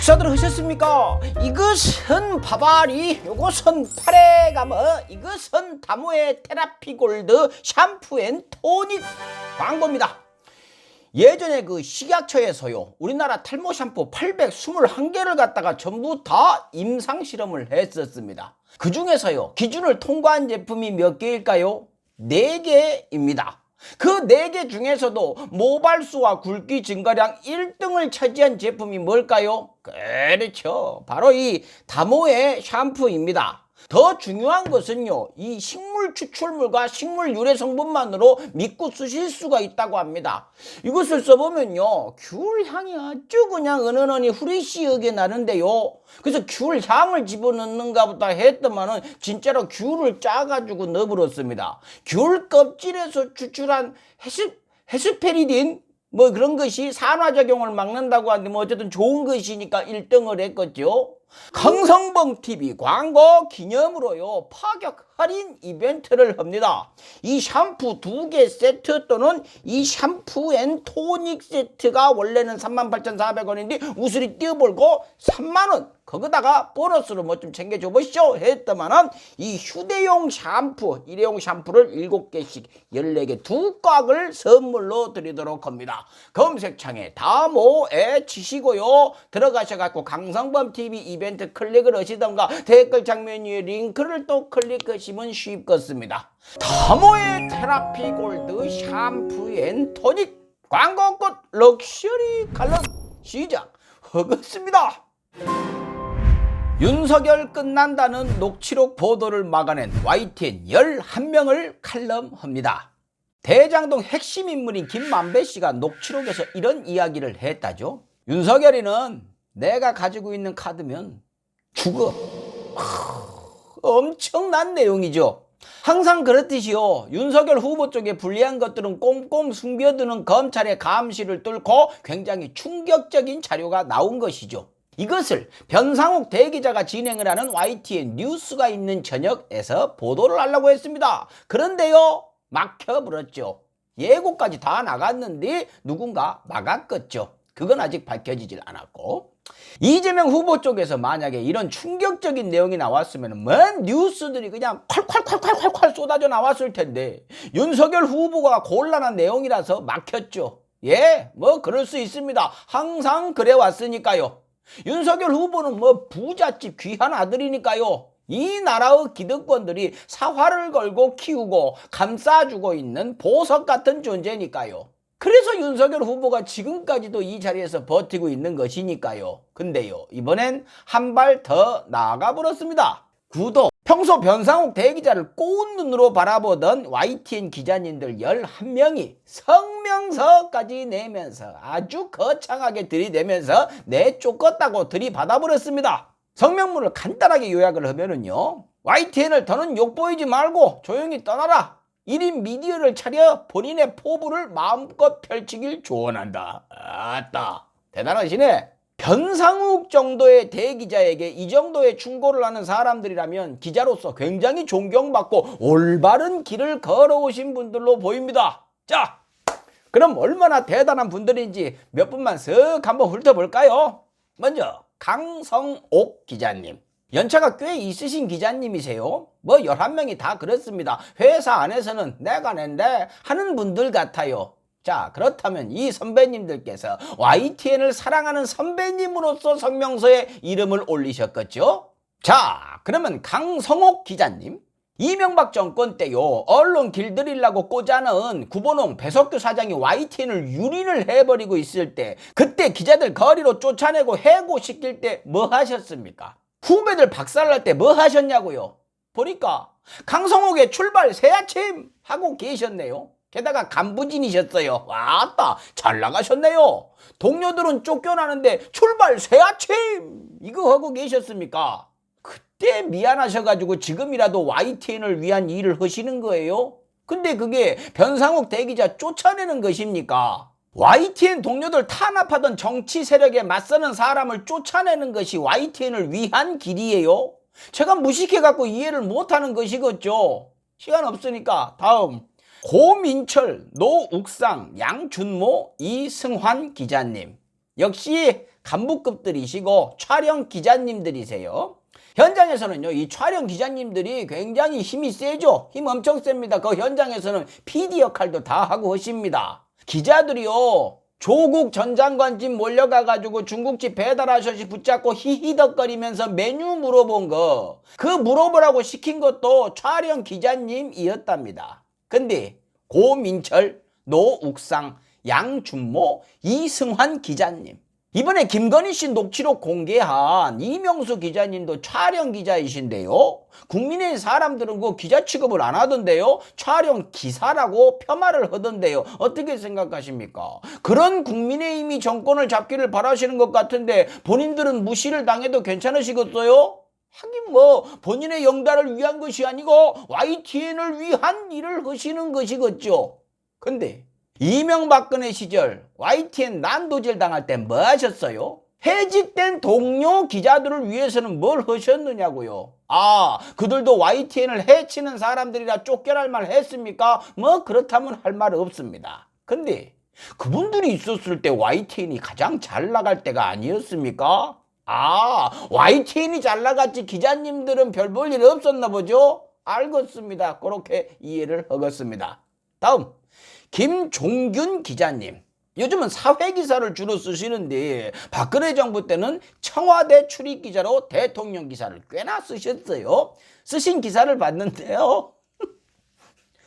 식사들 하셨습니까? 이것은 바바리, 요것은 파레가머, 이것은 다모의 테라피 골드 샴푸 앤 토닉 광고입니다. 예전에 그 식약처에서요, 우리나라 탈모 샴푸 821개를 갖다가 전부 다 임상 실험을 했었습니다. 그 중에서요, 기준을 통과한 제품이 몇 개일까요? 4개입니다. 그 4개 중에서도 모발수와 굵기 증가량 1등을 차지한 제품이 뭘까요? 그렇죠, 바로 이 다모의 샴푸입니다. 더 중요한 것은요, 이 식물 추출물과 식물 유래 성분만으로 믿고 쓰실 수가 있다고 합니다. 이것을 써보면요, 귤 향이 아주 그냥 은은하니 후리시하게 나는데요, 그래서 귤 향을 집어넣는가 보다 했더만은 진짜로 귤을 짜가지고 넣어버렸습니다. 귤 껍질에서 추출한 헤스페리딘 뭐 그런 것이 산화작용을 막는다고 하는데 뭐 어쨌든 좋은 것이니까 1등을 했겠죠. 강성범TV 광고 기념으로요, 파격 할인 이벤트를 합니다. 이 샴푸 2개 세트 또는 이 샴푸 앤 토닉 세트가 원래는 38,400원인데 우수리 띄워볼고 3만원, 거기다가 보너스로 뭐 좀 챙겨줘 보시죠 했더만은 이 휴대용 샴푸, 일회용 샴푸를 7개씩 14개 2꽉을 선물로 드리도록 합니다. 검색창에 다모에 치시고요, 들어가셔갖고 강성범TV 이벤트 클릭을 하시던가 댓글창 메뉴에 링크를 또 클릭하시면 쉽겠습니다. 다모의 테라피 골드 샴푸 앤 토닉 광고 끝 럭셔리 칼럼 시작하겠습니다. 윤석열 끝난다는 녹취록 보도를 막아낸 YTN 11명을 칼럼합니다. 대장동 핵심 인물인 김만배 씨가 녹취록에서 이런 이야기를 했다죠. 윤석열이는 내가 가지고 있는 카드면 죽어. 엄청난 내용이죠. 항상 그렇듯이요, 윤석열 후보 쪽에 불리한 것들은 꼼꼼 숨겨두는 검찰의 감시를 뚫고 굉장히 충격적인 자료가 나온 것이죠. 이것을 변상욱 대기자가 진행을 하는 YTN 뉴스가 있는 저녁에서 보도를 하려고 했습니다. 그런데요, 막혀버렸죠. 예고까지 다 나갔는데 누군가 막았겠죠. 그건 아직 밝혀지질 않았고, 이재명 후보 쪽에서 만약에 이런 충격적인 내용이 나왔으면 뭔 뉴스들이 그냥 콸콸콸콸콸 쏟아져 나왔을 텐데 윤석열 후보가 곤란한 내용이라서 막혔죠. 예, 뭐 그럴 수 있습니다. 항상 그래 왔으니까요. 윤석열 후보는 뭐 부잣집 귀한 아들이니까요. 이 나라의 기득권들이 사활을 걸고 키우고 감싸주고 있는 보석 같은 존재니까요. 그래서 윤석열 후보가 지금까지도 이 자리에서 버티고 있는 것이니까요. 근데요, 이번엔 한 발 더 나아가 버렸습니다. 구독! 평소 변상욱 대기자를 꼬운 눈으로 바라보던 YTN 기자님들 11명이 성명서까지 내면서 아주 거창하게 들이대면서 내쫓겠다고 들이받아버렸습니다. 성명문을 간단하게 요약을 하면은요, YTN을 더는 욕보이지 말고 조용히 떠나라. 1인 미디어를 차려 본인의 포부를 마음껏 펼치길 조언한다. 아따, 대단하시네. 변상욱 정도의 대기자에게 이 정도의 충고를 하는 사람들이라면 기자로서 굉장히 존경받고 올바른 길을 걸어오신 분들로 보입니다. 자, 그럼 얼마나 대단한 분들인지 몇 분만 쓱 한번 훑어볼까요? 먼저 강성옥 기자님. 연차가 꽤 있으신 기자님이세요. 뭐 11명이 다 그렇습니다. 회사 안에서는 내가 낸데 하는 분들 같아요. 자, 그렇다면 이 선배님들께서 YTN을 사랑하는 선배님으로서 성명서에 이름을 올리셨겠죠? 자, 그러면 강성옥 기자님. 이명박 정권 때요, 언론 길들이려고 꽂아넣은 구본홍 배석규 사장이 YTN을 유린을 해버리고 있을 때, 그때 기자들 거리로 쫓아내고 해고시킬 때 뭐 하셨습니까? 후배들 박살날 때 뭐 하셨냐고요? 보니까 강성옥의 출발 새아침 하고 계셨네요. 게다가 간부진이셨어요. 왔다, 잘 나가셨네요. 동료들은 쫓겨나는데 출발 새아침 이거 하고 계셨습니까? 그때 미안하셔가지고 지금이라도 YTN을 위한 일을 하시는 거예요? 근데 그게 변상욱 대기자 쫓아내는 것입니까? YTN 동료들 탄압하던 정치 세력에 맞서는 사람을 쫓아내는 것이 YTN을 위한 길이에요? 제가 무식해갖고 이해를 못하는 것이겠죠. 시간 없으니까 다음. 고민철, 노욱상, 양준모, 이승환 기자님. 역시 간부급들이시고 촬영 기자님들이세요. 현장에서는요, 이 촬영 기자님들이 굉장히 힘이 세죠. 힘 엄청 셉니다. 그 현장에서는 PD 역할도 다 하고 하십니다. 기자들이요, 조국 전 장관 집 몰려가가지고 중국집 배달 아저씨 붙잡고 히히덕거리면서 메뉴 물어본 거, 그 물어보라고 시킨 것도 촬영 기자님이었답니다. 근데 고민철, 노욱상, 양준모, 이승환 기자님, 이번에 김건희 씨 녹취록 공개한 이명수 기자님도 촬영 기자이신데요. 국민의 사람들은 그 기자 취급을 안 하던데요. 촬영 기사라고 폄하를 하던데요. 어떻게 생각하십니까? 그런 국민의힘이 정권을 잡기를 바라시는 것 같은데 본인들은 무시를 당해도 괜찮으시겠어요? 하긴 뭐 본인의 영달을 위한 것이 아니고 YTN을 위한 일을 하시는 것이겠죠. 근데 이명박근혜 시절 YTN 난도질 당할 때 뭐 하셨어요? 해직된 동료 기자들을 위해서는 뭘 하셨느냐고요. 아, 그들도 YTN을 해치는 사람들이라 쫓겨날 말 했습니까? 뭐 그렇다면 할 말 없습니다. 근데 그분들이 있었을 때 YTN이 가장 잘 나갈 때가 아니었습니까? 아, YTN이 잘 나갔지 기자님들은 별 볼 일 없었나 보죠? 알겠습니다. 그렇게 이해를 하겠습니다. 다음, 김종균 기자님. 요즘은 사회기사를 주로 쓰시는데 박근혜 정부 때는 청와대 출입기자로 대통령 기사를 꽤나 쓰셨어요. 쓰신 기사를 봤는데요.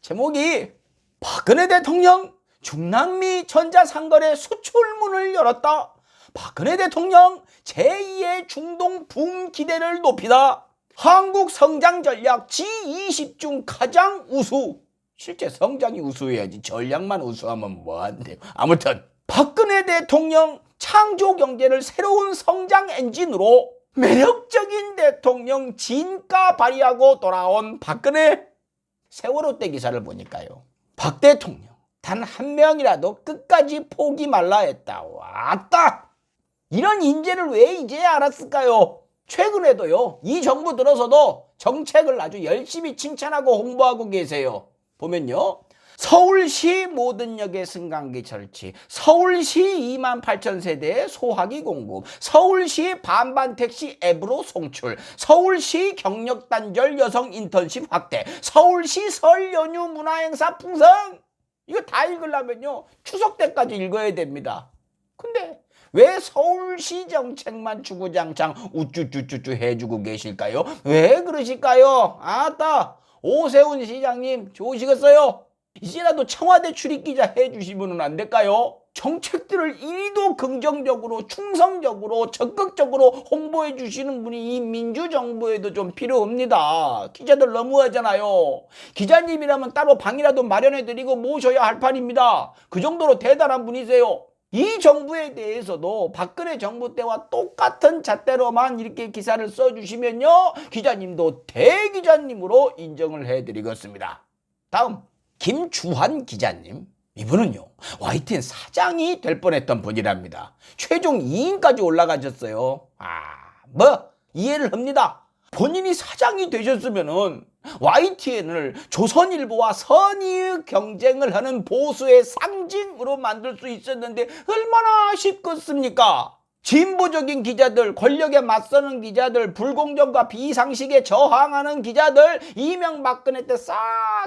제목이 박근혜 대통령 중남미 전자상거래 수출문을 열었다. 박근혜 대통령 제2의 중동 붐 기대를 높이다. 한국 성장 전략 G20 중 가장 우수. 실제 성장이 우수해야지 전략만 우수하면 뭐한대요. 아무튼 박근혜 대통령 창조 경제를 새로운 성장 엔진으로 매력적인 대통령 진가 발휘하고 돌아온 박근혜. 세월호 때 기사를 보니까요, 박 대통령 단 한 명이라도 끝까지 포기 말라 했다. 왔다. 이런 인재를 왜 이제 알았을까요? 최근에도요, 이 정부 들어서도 정책을 아주 열심히 칭찬하고 홍보하고 계세요. 보면요, 서울시 모든 역의 승강기 설치, 서울시 28,000세대의 소화기 공급, 서울시 반반 택시 앱으로 송출, 서울시 경력 단절 여성 인턴십 확대, 서울시 설 연휴 문화행사 풍성. 이거 다 읽으려면요, 추석 때까지 읽어야 됩니다. 근데 왜 서울시 정책만 주구장창 우쭈쭈쭈쭈 해주고 계실까요? 왜 그러실까요? 아따, 오세훈 시장님 좋으시겠어요? 이제라도 청와대 출입기자 해주시면 안 될까요? 정책들을 1도 긍정적으로 충성적으로 적극적으로 홍보해 주시는 분이 이 민주정부에도 좀 필요합니다. 기자들 너무하잖아요. 기자님이라면 따로 방이라도 마련해 드리고 모셔야 할 판입니다. 그 정도로 대단한 분이세요. 이 정부에 대해서도 박근혜 정부 때와 똑같은 잣대로만 이렇게 기사를 써주시면요, 기자님도 대기자님으로 인정을 해드리겠습니다. 다음, 김주환 기자님. 이분은요, YTN 사장이 될 뻔했던 분이랍니다. 최종 2인까지 올라가셨어요. 뭐 이해를 합니다. 본인이 사장이 되셨으면은 YTN을 조선일보와 선의의 경쟁을 하는 보수의 상징으로 만들 수 있었는데 얼마나 아쉽겠습니까? 진보적인 기자들, 권력에 맞서는 기자들, 불공정과 비상식에 저항하는 기자들, 이명박근혜 때 싹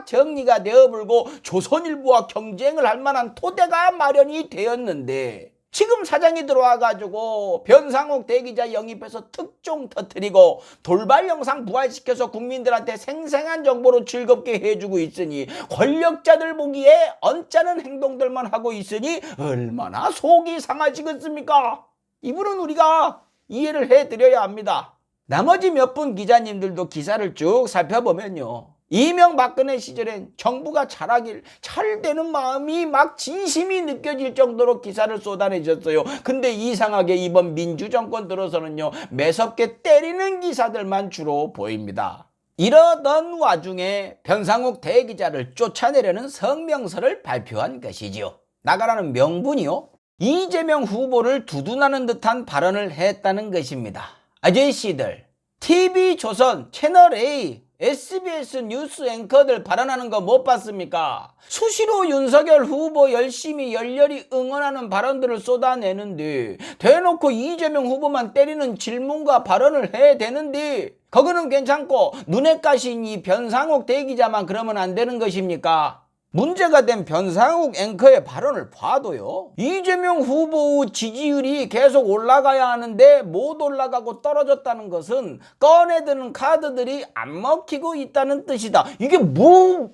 정리가 되어불고 조선일보와 경쟁을 할 만한 토대가 마련이 되었는데, 지금 사장이 들어와가지고 변상욱 대기자 영입해서 특종 터뜨리고 돌발 영상 부활시켜서 국민들한테 생생한 정보로 즐겁게 해주고 있으니, 권력자들 보기에 언짢은 행동들만 하고 있으니 얼마나 속이 상하시겠습니까? 이분은 우리가 이해를 해드려야 합니다. 나머지 몇 분 기자님들도 기사를 쭉 살펴보면요, 이명박근혜 시절엔 정부가 잘하길 잘 되는 마음이 막 진심이 느껴질 정도로 기사를 쏟아내셨어요. 근데 이상하게 이번 민주정권 들어서는요, 매섭게 때리는 기사들만 주로 보입니다. 이러던 와중에 변상욱 대기자를 쫓아내려는 성명서를 발표한 것이지요. 나가라는 명분이요, 이재명 후보를 두둔하는 듯한 발언을 했다는 것입니다. 아저씨들, TV조선 채널A SBS 뉴스 앵커들 발언하는 거 못 봤습니까? 수시로 윤석열 후보 열심히 열렬히 응원하는 발언들을 쏟아내는데 대놓고 이재명 후보만 때리는 질문과 발언을 해야 되는데 그거는 괜찮고 눈에 까신 이 변상욱 대기자만 그러면 안 되는 것입니까? 문제가 된 변상욱 앵커의 발언을 봐도요, 이재명 후보 지지율이 계속 올라가야 하는데 못 올라가고 떨어졌다는 것은 꺼내드는 카드들이 안 먹히고 있다는 뜻이다. 이게 뭐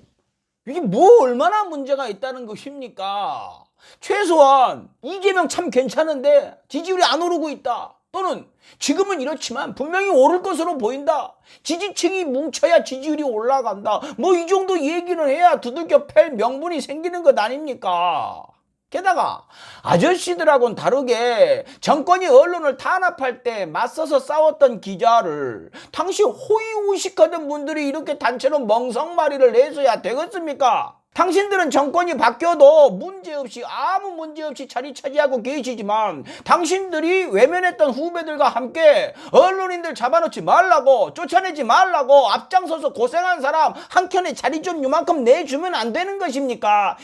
얼마나 문제가 있다는 것입니까? 최소한 이재명 참 괜찮은데 지지율이 안 오르고 있다. 또는 지금은 이렇지만 분명히 오를 것으로 보인다. 지지층이 뭉쳐야 지지율이 올라간다. 뭐 이 정도 얘기는 해야 두들겨 팰 명분이 생기는 것 아닙니까? 게다가 아저씨들하고는 다르게 정권이 언론을 탄압할 때 맞서서 싸웠던 기자를 당시 호의호식하던 분들이 이렇게 단체로 멍석마리를 내서야 되겠습니까? 당신들은 정권이 바뀌어도 아무 문제 없이 자리 차지하고 계시지만 당신들이 외면했던 후배들과 함께 언론인들 잡아놓지 말라고, 쫓아내지 말라고 앞장서서 고생한 사람 한켠에 자리 좀 요만큼 내주면 안 되는 것입니까?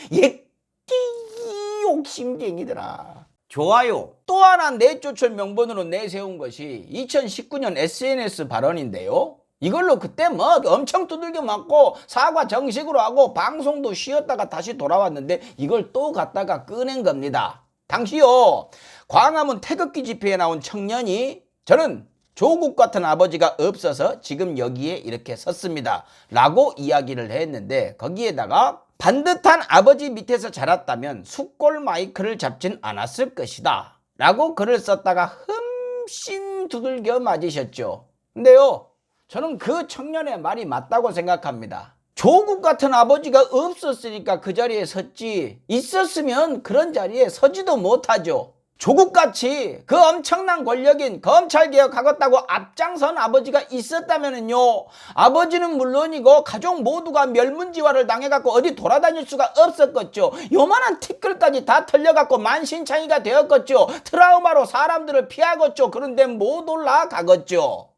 욕심쟁이더라. 좋아요. 또 하나 내쫓을 명분으로 내세운 것이 2019년 SNS 발언인데요. 이걸로 그때 뭐 엄청 두들겨 맞고 사과 정식으로 하고 방송도 쉬었다가 다시 돌아왔는데 이걸 또 갖다가 꺼낸 겁니다. 당시요, 광화문 태극기 집회에 나온 청년이 저는 조국 같은 아버지가 없어서 지금 여기에 이렇게 섰습니다 라고 이야기를 했는데, 거기에다가 반듯한 아버지 밑에서 자랐다면 숫골 마이크를 잡진 않았을 것이다 라고 글을 썼다가 흠씬 두들겨 맞으셨죠. 근데요, 저는 그 청년의 말이 맞다고 생각합니다. 조국 같은 아버지가 없었으니까 그 자리에 섰지, 있었으면 그런 자리에 서지도 못하죠. 조국같이 그 엄청난 권력인 검찰개혁하겠다고 앞장선 아버지가 있었다면요, 아버지는 물론이고 가족 모두가 멸문지화를 당해갖고 어디 돌아다닐 수가 없었겠죠. 요만한 티끌까지 다 털려갖고 만신창이가 되었겠죠. 트라우마로 사람들을 피하겠죠. 그런데 못 올라가겠죠.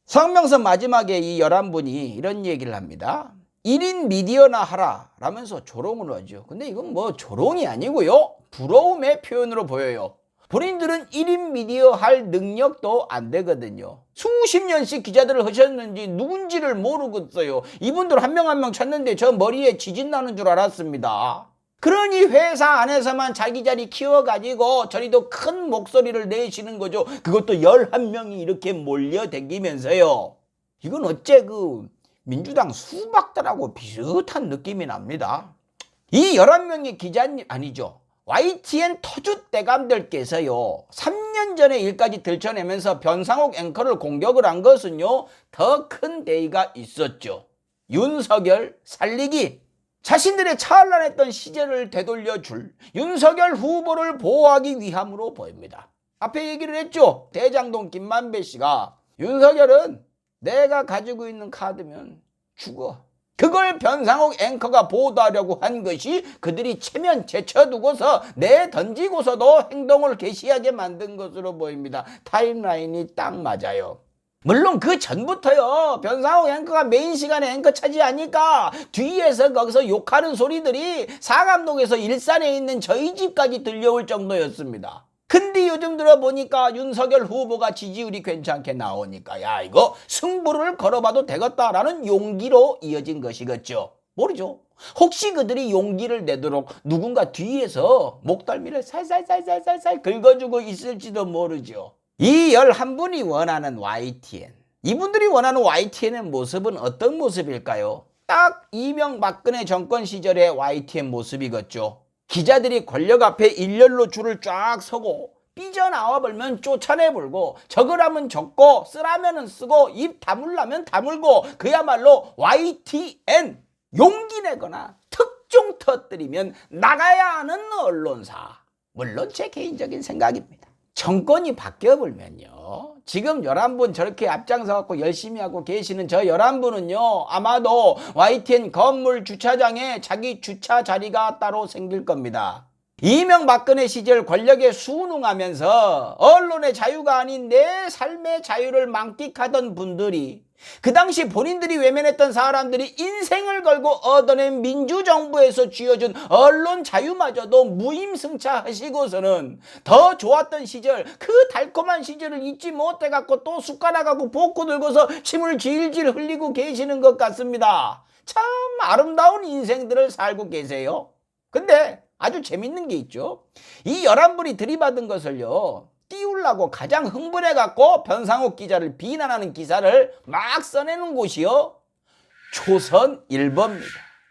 성명서 마지막에 이 11분이 이런 얘기를 합니다. 1인 미디어나 하라 라면서 조롱을 하죠. 근데 이건 뭐 조롱이 아니고요, 부러움의 표현으로 보여요. 본인들은 1인 미디어 할 능력도 안 되거든요. 수십 년씩 기자들을 하셨는지 누군지를 모르겠어요. 이분들 한 명 한 명 찾는데 저 머리에 지진 나는 줄 알았습니다. 그러니 회사 안에서만 자기 자리 키워가지고 저리도 큰 목소리를 내시는 거죠. 그것도 11명이 이렇게 몰려다니면서요. 이건 어째 그 민주당 수박들하고 비슷한 느낌이 납니다. 이 11명의 기자님, 아니죠, YTN 터줏대감들께서요 3년 전에 일까지 들춰내면서 변상욱 앵커를 공격을 한 것은요 더 큰 대의가 있었죠. 윤석열 살리기, 자신들의 찬란했던 시절을 되돌려줄 윤석열 후보를 보호하기 위함으로 보입니다. 앞에 얘기를 했죠. 대장동 김만배 씨가 윤석열은 내가 가지고 있는 카드면 죽어, 그걸 변상욱 앵커가 보도하려고 한 것이 그들이 체면 제쳐두고서 내던지고서도 행동을 개시하게 만든 것으로 보입니다. 타임라인이 딱 맞아요. 물론 그 전부터요, 변상욱 앵커가 메인 시간에 앵커 차지하니까 뒤에서 거기서 욕하는 소리들이 상암동에서 일산에 있는 저희 집까지 들려올 정도였습니다. 근데 요즘 들어보니까 윤석열 후보가 지지율이 괜찮게 나오니까 야, 이거 승부를 걸어봐도 되겠다라는 용기로 이어진 것이겠죠. 모르죠. 혹시 그들이 용기를 내도록 누군가 뒤에서 목덜미를 살살살살살살 긁어주고 있을지도 모르죠. 이 11분이 원하는 YTN, 이분들이 원하는 YTN의 모습은 어떤 모습일까요? 딱 이명박근혜 정권 시절의 YTN 모습이겠죠. 기자들이 권력 앞에 일렬로 줄을 쫙 서고 삐져나와버리면 쫓아내불고, 적으라면 적고 쓰라면 쓰고 입 다물라면 다물고, 그야말로 YTN, 용기 내거나 특종 터뜨리면 나가야 하는 언론사. 물론 제 개인적인 생각입니다. 정권이 바뀌어버리면요, 지금 11분 저렇게 앞장서 갖고 열심히 하고 계시는 저 11분은요 아마도 YTN 건물 주차장에 자기 주차 자리가 따로 생길 겁니다. 이명박근혜 시절 권력에 순응하면서 언론의 자유가 아닌 내 삶의 자유를 만끽하던 분들이 그 당시 본인들이 외면했던 사람들이 인생을 걸고 얻어낸 민주정부에서 쥐어준 언론 자유마저도 무임승차하시고서는 더 좋았던 시절, 그 달콤한 시절을 잊지 못해갖고 또 숟가락하고 복구 들고서 침을 질질 흘리고 계시는 것 같습니다. 참 아름다운 인생들을 살고 계세요. 근데 아주 재밌는 게 있죠. 이 11분이 들이받은 것을요, 띄우려고 가장 흥분해갖고 변상욱 기자를 비난하는 기사를 막 써내는 곳이요, 조선일보입니다.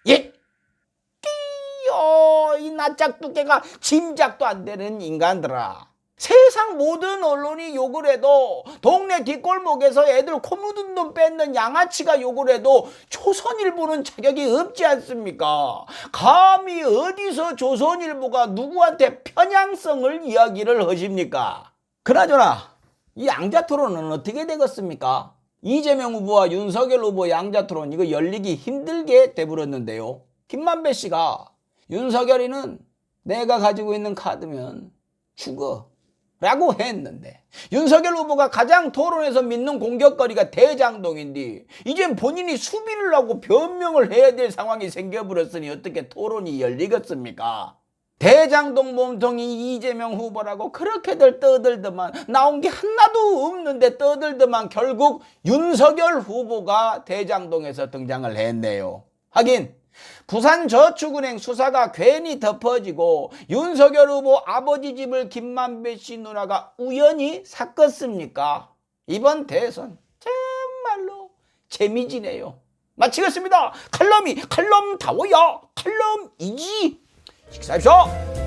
예? 띠요, 이 낯짝 두께가 짐작도 안 되는 인간들아. 세상 모든 언론이 욕을 해도, 동네 뒷골목에서 애들 코 묻은 돈 뺏는 양아치가 욕을 해도 조선일보는 자격이 없지 않습니까? 감히 어디서 조선일보가 누구한테 편향성을 이야기를 하십니까? 그나저나 이 양자토론은 어떻게 되겠습니까? 이재명 후보와 윤석열 후보 양자토론 이거 열리기 힘들게 돼버렸는데요. 김만배 씨가 윤석열이는 내가 가지고 있는 카드면 죽어 라고 했는데, 윤석열 후보가 가장 토론에서 믿는 공격거리가 대장동인데 이젠 본인이 수비를 하고 변명을 해야 될 상황이 생겨버렸으니 어떻게 토론이 열리겠습니까? 대장동 몸통이 이재명 후보라고 그렇게들 떠들더만 나온 게 하나도 없는데 떠들더만 결국 윤석열 후보가 대장동에서 등장을 했네요. 하긴 부산저축은행 수사가 괜히 덮어지고 윤석열 후보 아버지 집을 김만배 씨 누나가 우연히 샀겠습니까? 이번 대선 정말로 재미지네요. 마치겠습니다. 칼럼이 칼럼다워야 칼럼이지. 식사하십시오.